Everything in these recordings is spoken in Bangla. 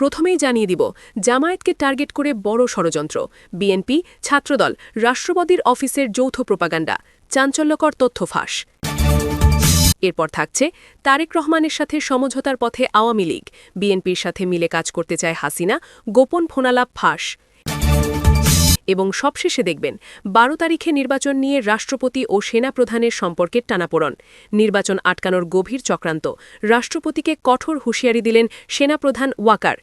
প্রথমেই জানিয়ে দিব জামায়াতকে টার্গেট করে বড় ষড়যন্ত্র, বিএনপি, ছাত্রদল, রাষ্ট্রপতির অফিসের যৌথ প্রোপাগান্ডা, চাঞ্চল্যকর তথ্য ফাঁস। এরপর থাকছে তারেক রহমানের সাথে সমঝোতার পথে আওয়ামী লীগ, বিএনপির সাথে মিলে কাজ করতে চায় হাসিনা, গোপন ফোনালাপ ফাঁস। এবং সবশেষে দেখবেন ১২ তারিখে নির্বাচন নিয়ে রাষ্ট্রপতি ও সেনাপ্রধানের সম্পর্কের টানাপোড়েন, নির্বাচন আটকানোর গভীর চক্রান্ত, রাষ্ট্রপতিকে কঠোর হুঁশিয়ারি দিলেন সেনাপ্রধান ওয়াকার।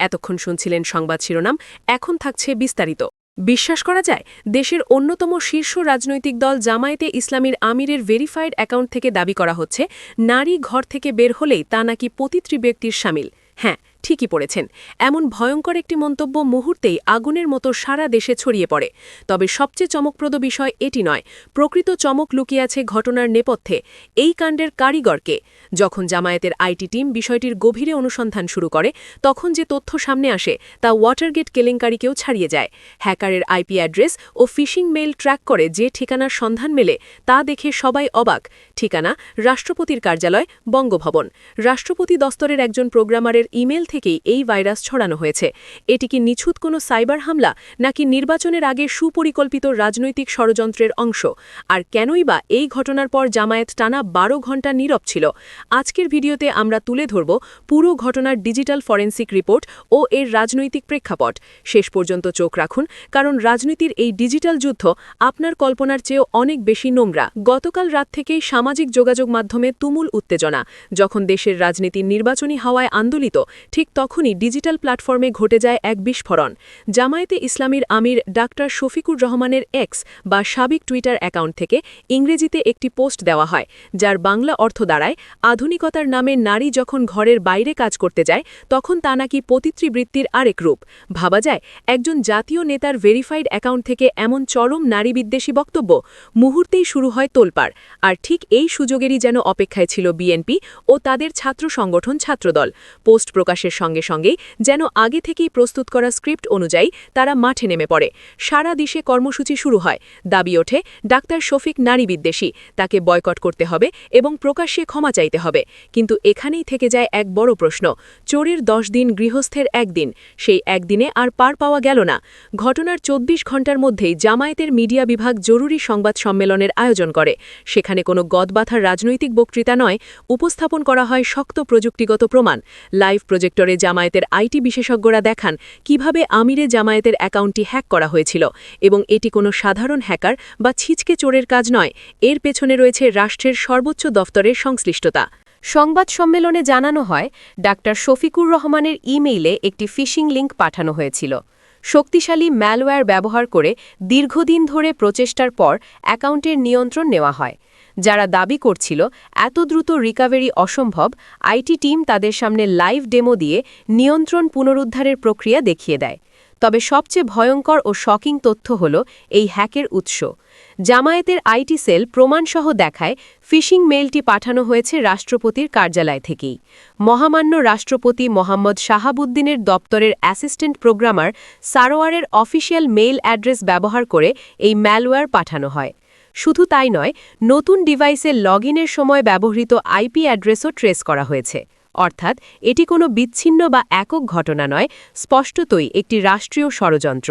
এতক্ষণ শুনছিলেন সংবাদ শিরোনাম, এখন থাকছে বিস্তারিত। বিশ্বাস করা যায়, দেশের অন্যতম শীর্ষ রাজনৈতিক দল জামায়াতে ইসলামীর আমিরের ভেরিফাইড অ্যাকাউন্ট থেকে দাবি করা হচ্ছে নারী ঘর থেকে বের হলেই তা নাকি পতিত্রী ব্যক্তির শামিল। হ্যাঁ, ঠিকই পড়েছেন। এমন ভয়ঙ্কর একটি মন্তব্য মুহূর্তেই আগুনের মতো সারা দেশে ছড়িয়ে পড়ে। তবে সবচেয়ে চমকপ্রদ বিষয় এটি নয়, প্রকৃত চমক লুকিয়ে আছে ঘটনার নেপথ্যে। এই কাণ্ডের কারিগরকে যখন জামায়াতের আইটি টিম বিষয়টির গভীরে অনুসন্ধান শুরু করে, তখন যে তথ্য সামনে আসে তা ওয়াটারগেট কেলেঙ্কারিকেও ছাড়িয়ে যায়। হ্যাকারের আইপি অ্যাড্রেস ও ফিশিং মেইল ট্র্যাক করে যে ঠিকানার সন্ধান মেলে তা দেখে সবাই অবাক। ঠিকানা রাষ্ট্রপতির কার্যালয়, বঙ্গভবন। রাষ্ট্রপতি দস্তরের একজন প্রোগ্রামারের ইমেল থেকেই এই ভাইরাস ছড়ানো হয়েছে। এটি কি নিছুত কোনো সাইবার হামলা, নাকি নির্বাচনের আগে সুপরিকল্পিত রাজনৈতিক ষড়যন্ত্রের অংশ? আর কেনই বা এই ঘটনার পর জামায়াত টানা ১২ ঘণ্টা নীরব ছিল? আজকের ভিডিওতে আমরা তুলে ধরব পুরো ঘটনার ডিজিটাল ফরেনসিক রিপোর্ট ও এর রাজনৈতিক প্রেক্ষাপট। শেষ পর্যন্ত চোখ রাখুন, কারণ রাজনীতির এই ডিজিটাল যুদ্ধ আপনার কল্পনার চেয়েও অনেক বেশি নোংরা। গতকাল রাত থেকেই সামাজিক যোগাযোগ মাধ্যমে তুমুল উত্তেজনা। যখন দেশের রাজনীতি নির্বাচনী হাওয়ায় আন্দোলিত, ঠিক তখনই ডিজিটাল প্ল্যাটফর্মে ঘটে যায় এক বিস্ফোরণ। জামায়াতে ইসলামীর আমির ডাক্তার শফিকুর রহমানের এক্স বা সাবেক টুইটার অ্যাকাউন্ট থেকে ইংরেজিতে একটি পোস্ট দেওয়া হয়, যার বাংলা অর্থ দাঁড়ায়, আধুনিকতার নামে নারী যখন ঘরের বাইরে কাজ করতে যায় তখন তা নাকি পতিত্রী বৃত্তির আরেক রূপ। ভাবা যায়, একজন জাতীয় নেতার ভেরিফাইড অ্যাকাউন্ট থেকে এমন চরম নারীবিদ্বেষী বক্তব্য? মুহূর্তেই শুরু হয় তোলপাড়। আর ঠিক এই সুযোগেরই যেন অপেক্ষায় ছিল বিএনপি ও তাদের ছাত্র সংগঠন ছাত্রদল। পোস্ট প্রকাশের সঙ্গে সঙ্গেই যেন আগে থেকেই প্রস্তুত করা স্ক্রিপ্ট অনুযায়ী তারা মাঠে নেমে পড়ে। সারা দেশে কর্মসূচি শুরু হয়। দাবি ওঠে, ডাক্তার শফিক নারীবিদ্বেষী, তাকে বয়কট করতে হবে এবং প্রকাশ্যে ক্ষমা চাইতে হবে। কিন্তু এখানেই থেকে যায় এক বড় প্রশ্ন, চোরের ১০ দিন, গৃহস্থের একদিন। সেই একদিনে আর পার পাওয়া গেল না। ঘটনার ২৪ ঘণ্টার মধ্যেই জামায়াতের মিডিয়া বিভাগ জরুরি সংবাদ সম্মেলনের আয়োজন করে। সেখানে কোনো গদবাঁধার রাজনৈতিক বক্তৃতা নয়, উপস্থাপন করা হয় শক্ত প্রযুক্তিগত প্রমাণ। লাইভ প্রজেক্টরে জামায়াতের আইটি বিশেষজ্ঞরা দেখান কিভাবে আমিরে জামায়াতের অ্যাকাউন্টটি হ্যাক করা হয়েছিল, এবং এটি কোনো সাধারণ হ্যাকার বা ছিচকে চোরের কাজ নয়। এর পেছনে রয়েছে রাষ্ট্রের সর্বোচ্চ দফতরের সংশ্লিষ্টতা। সংবাদ সম্মেলনে জানানো হয়, ডাক্তার শফিকুর রহমানের ইমেইলে একটি ফিশিং লিঙ্ক পাঠানো হয়েছিল। শক্তিশালী ম্যালওয়্যার ব্যবহার করে দীর্ঘদিন ধরে প্রচেষ্টার পর অ্যাকাউন্টের নিয়ন্ত্রণ নেওয়া হয়। যারা দাবি করছিল এত দ্রুত রিকভারি অসম্ভব, আইটি টিম তাদের সামনে লাইভ ডেমো দিয়ে নিয়ন্ত্রণ পুনরুদ্ধারের প্রক্রিয়া দেখিয়ে দেয়। তবে সবচেয়ে ভয়ঙ্কর ও শকিং তথ্য হল এই হ্যাকের উৎস। জামায়াতের আইটি সেল প্রমাণসহ দেখায় ফিশিং মেইলটি পাঠানো হয়েছে রাষ্ট্রপতির কার্যালয় থেকেই। মহামান্য রাষ্ট্রপতি মোহাম্মদ শাহাবুদ্দিনের দপ্তরের অ্যাসিস্ট্যান্ট প্রোগ্রামার সারোয়ারের অফিসিয়াল মেইল অ্যাড্রেস ব্যবহার করে এই ম্যালওয়্যার পাঠানো হয়। শুধু তাই নয়, নতুন ডিভাইসে লগইনের সময় ব্যবহৃত আইপি অ্যাড্রেসও ট্রেস করা হয়েছে। অর্থাৎ এটি কোনো বিচ্ছিন্ন বা একক ঘটনা নয়, স্পষ্টতই একটি রাষ্ট্রীয় ষড়যন্ত্র।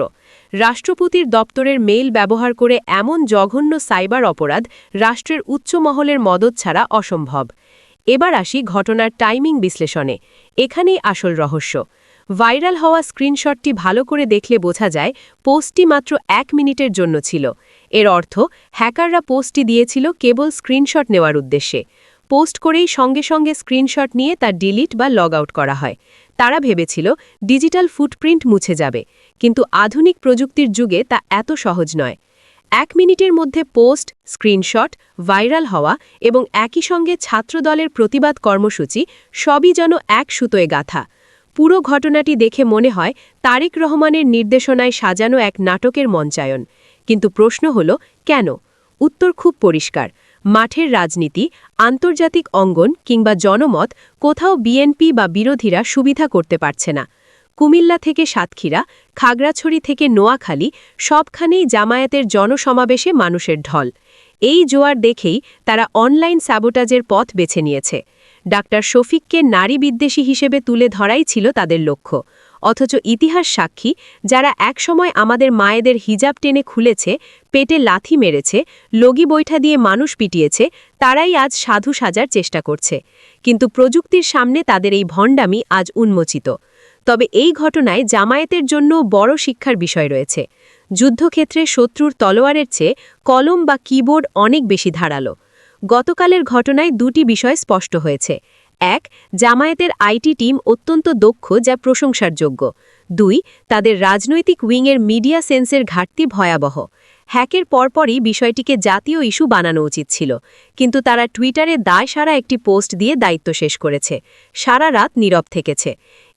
রাষ্ট্রপতির দপ্তরের মেইল ব্যবহার করে এমন জঘন্য সাইবার অপরাধ রাষ্ট্রের উচ্চ মহলের মদত ছাড়া অসম্ভব। এবার আসি ঘটনার টাইমিং বিশ্লেষণে। এখানেই আসল রহস্য। ভাইরাল হওয়া স্ক্রিনশটটি ভালো করে দেখলে বোঝা যায় পোস্টটি মাত্র ১ মিনিটের জন্য ছিল। এর অর্থ হ্যাকাররা পোস্টটি দিয়েছিল কেবল স্ক্রিনশট নেওয়ার উদ্দেশ্যে। পোস্ট করেই সঙ্গে সঙ্গে স্ক্রিনশট নিয়ে তা ডিলিট বা লগ আউট করা হয়। তারা ভেবেছিল ডিজিটাল ফুটপ্রিন্ট মুছে যাবে, কিন্তু আধুনিক প্রযুক্তির যুগে তা এত সহজ নয়। ১ মিনিটের মধ্যে পোস্ট, স্ক্রিনশট, ভাইরাল হওয়া এবং একই সঙ্গে ছাত্রদলের প্রতিবাদ কর্মসূচি সবই যেন এক সুতোয় গাঁথা। পুরো ঘটনাটি দেখে মনে হয় তারেক রহমানের নির্দেশনায় সাজানো এক নাটকের মঞ্চায়ন। কিন্তু প্রশ্ন হল, কেন? উত্তর খুব পরিষ্কার। মাঠের রাজনীতি, আন্তর্জাতিক অঙ্গন কিংবা জনমত, কোথাও বিএনপি বা বিরোধীরা সুবিধা করতে পারছে না। কুমিল্লা থেকে সাতক্ষীরা, খাগড়াছড়ি থেকে নোয়াখালী, সবখানেই জামায়াতের জনসমাবেশে মানুষের ঢল। এই জোয়ার দেখেই তারা অনলাইন স্যাবোটাজের পথ বেছে নিয়েছে। ডাক্তার শফিককে নারী বিদ্বেষী হিসেবে তুলে ধরাই ছিল তাদের লক্ষ্য। অথচ ইতিহাস সাক্ষী, যারা একসময় আমাদের মায়েদের হিজাব টেনে খুলেছে, পেটে লাথি মেরেছে, লগি বৈঠা দিয়ে মানুষ পিটিয়েছে, তারাই আজ সাধু সাজার চেষ্টা করছে। কিন্তু প্রযুক্তির সামনে তাদের এই ভণ্ডামি আজ উন্মোচিত। তবে এই ঘটনায় জামায়াতের জন্য বড় শিক্ষার বিষয় রয়েছে। যুদ্ধক্ষেত্রে শত্রুর তলোয়ারের চেয়ে কলম বা কিবোর্ড অনেক বেশি ধারালো। গতকালের ঘটনায় দুটি বিষয় স্পষ্ট হয়েছে। ১. জামায়াতের আইটি টিম অত্যন্ত দক্ষ, যা প্রশংসার যোগ্য। ২. তাদের রাজনৈতিক উইংয়ের মিডিয়া সেন্সের ঘাটতি ভয়াবহ। হ্যাকের পরপরই বিষয়টিকে জাতীয় ইস্যু বানানো উচিত ছিল, কিন্তু তারা টুইটারে দায়সারা একটি পোস্ট দিয়ে দায়িত্ব শেষ করেছে। সারা রাত নীরব থেকেছে।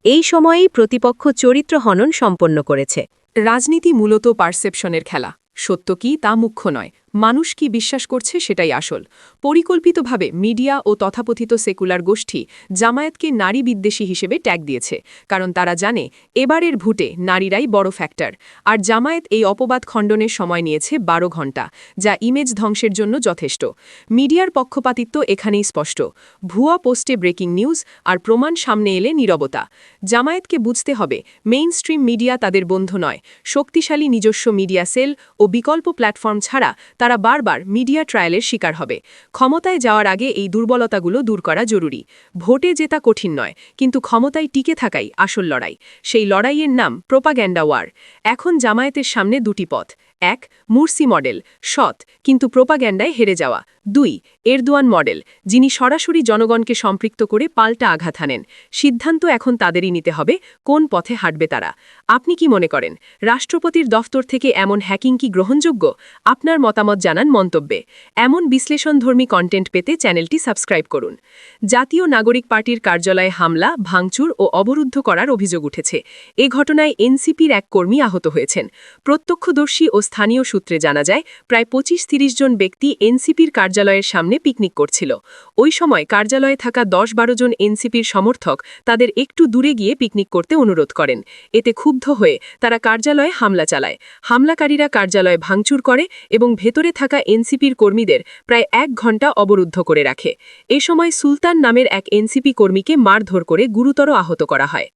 এই সময়েই প্রতিপক্ষ চরিত্র হনন সম্পন্ন করেছে। রাজনীতি মূলত পারসেপশনের খেলা। সত্য কি তা মুখ্য নয়, মানুষ কি বিশ্বাস করছে সেটাই আসল। পরিকল্পিতভাবে মিডিয়া ও তথাকথিত সেকুলার গোষ্ঠী জামায়াতকে নারী বিদ্বেষী হিসেবে ট্যাগ দিয়েছে, কারণ তারা জানে এবারের ভোটে নারীরাই বড় ফ্যাক্টর। আর জামায়াত এই অপবাদ খণ্ডনের সময় নিয়েছে 12 ঘণ্টা, যা ইমেজ ধ্বংসের জন্য যথেষ্ট। মিডিয়ার পক্ষপাতিত্ব এখানেই স্পষ্ট। ভুয়া পোস্টে ব্রেকিং নিউজ, আর প্রমাণ সামনে এলে নীরবতা। জামায়াতকে বুঝতে হবে, মেইনস্ট্রিম মিডিয়া তাদের বন্ধু নয়। শক্তিশালী নিজস্ব মিডিয়া সেল ও বিকল্প প্ল্যাটফর্ম ছাড়া তারা বারবার মিডিয়া ট্রায়ালের শিকার হবে। ক্ষমতায় যাওয়ার আগে এই দুর্বলতাগুলো দূর করা জরুরি। ভোটে জেতা কঠিন নয়, কিন্তু ক্ষমতায় টিকে থাকাই আসল লড়াই। সেই লড়াইয়ের নাম প্রোপাগ্যান্ডা ওয়ার। এখন জামায়াতের সামনে দুটি পথ। ১. মুরসি মডেল, সৎ কিন্তু প্রোপাগ্যান্ডায় হেরে যাওয়া। ২. এরদোয়ান মডেল, যিনি সরাসরি জনগণকে সম্পৃক্ত করে পাল্টা আঘাত হানেন। সিদ্ধান্ত এখন তাদেরই নিতে হবে, কোন পথে হাঁটবে তারা। আপনি কি মনে করেন, রাষ্ট্রপতির দফতর থেকে এমন হ্যাকিং কি গ্রহণযোগ্য? আপনার মতামত জানান মন্তব্যে। এমন বিশ্লেষণধর্মী কন্টেন্ট পেতে চ্যানেলটি সাবস্ক্রাইব করুন। জাতীয় নাগরিক পার্টির কার্যালয়ে হামলা, ভাঙচুর ও অবরুদ্ধ করার অভিযোগ উঠেছে। এ ঘটনায় এনসিপির এক কর্মী আহত হয়েছেন। প্রত্যক্ষদর্শী ও স্থানীয় সূত্রে জানা যায়, প্রায় 25-30 জন ব্যক্তি এনসিপির কার্যালয়ের সামনে পিকনিক করছিল। ওই সময় কার্যালয়ে থাকা 10-12 জন এনসিপির সমর্থক তাদের একটু দূরে গিয়ে পিকনিক করতে অনুরোধ করেন। এতে ক্ষুব্ধ হয়ে তারা কার্যালয়ে হামলা চালায়। হামলাকারীরা কার্যালয়ে ভাঙচুর করে এবং ভেতরে থাকা এনসিপির কর্মীদের প্রায় 1 ঘণ্টা অবরুদ্ধ করে রাখে। এ সময় সুলতান নামের এক এনসিপি কর্মীকে মারধর করে গুরুতর আহত করা হয়।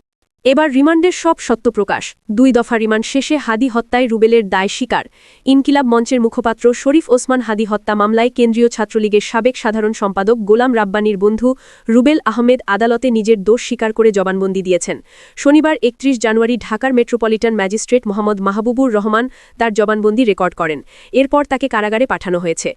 এবার রিমান্ডের সব সত্য প্রকাশ। 2 দফা রিমান্ড শেষে হাদি হত্যায় রুবেলের দায় স্বীকার। ইনকিলাব মঞ্চের মুখপাত্র শরীফ ওসমান হাদি হত্যা মামলায় কেন্দ্রীয় ছাত্রলীগের সাবেক সাধারণ সম্পাদক গোলাম রাব্বানীর বন্ধু রুবেল আহমেদ আদালতে নিজের দোষ স্বীকার করে জবানবন্দি দিয়েছেন। শনিবার 31 জানুয়ারি ঢাকার মেট্রোপলিটন ম্যাজিস্ট্রেট মোহাম্মদ মাহবুবুর রহমান তার জবানবন্দি রেকর্ড করেন। এরপর তাকে কারাগারে পাঠানো হয়েছে।